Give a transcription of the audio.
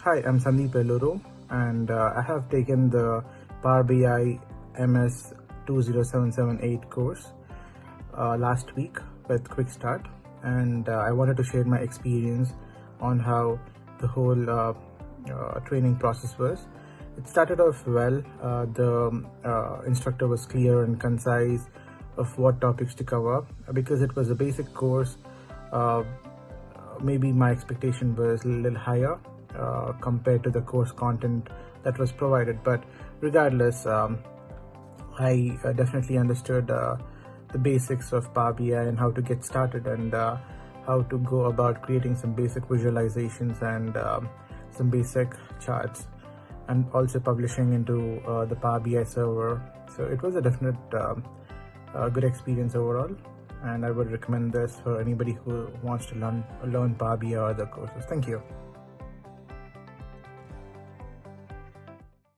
Hi, I'm Sundeep Eluru, and I have taken the PowerBI MS 20778 course last week with QuickStart, and I wanted to share my experience on how the whole training process was. It started off well. The instructor was clear and concise of what topics to cover. Because it was a basic course, maybe my expectation was a little higher compared to the course content that was provided, but regardless, I definitely understood the basics of Power BI and how to get started, and how to go about creating some basic visualizations and some basic charts, and also publishing into the Power BI server. So it was a definite good experience overall, and I would recommend this for anybody who wants to learn Power BI or other courses. Thank you.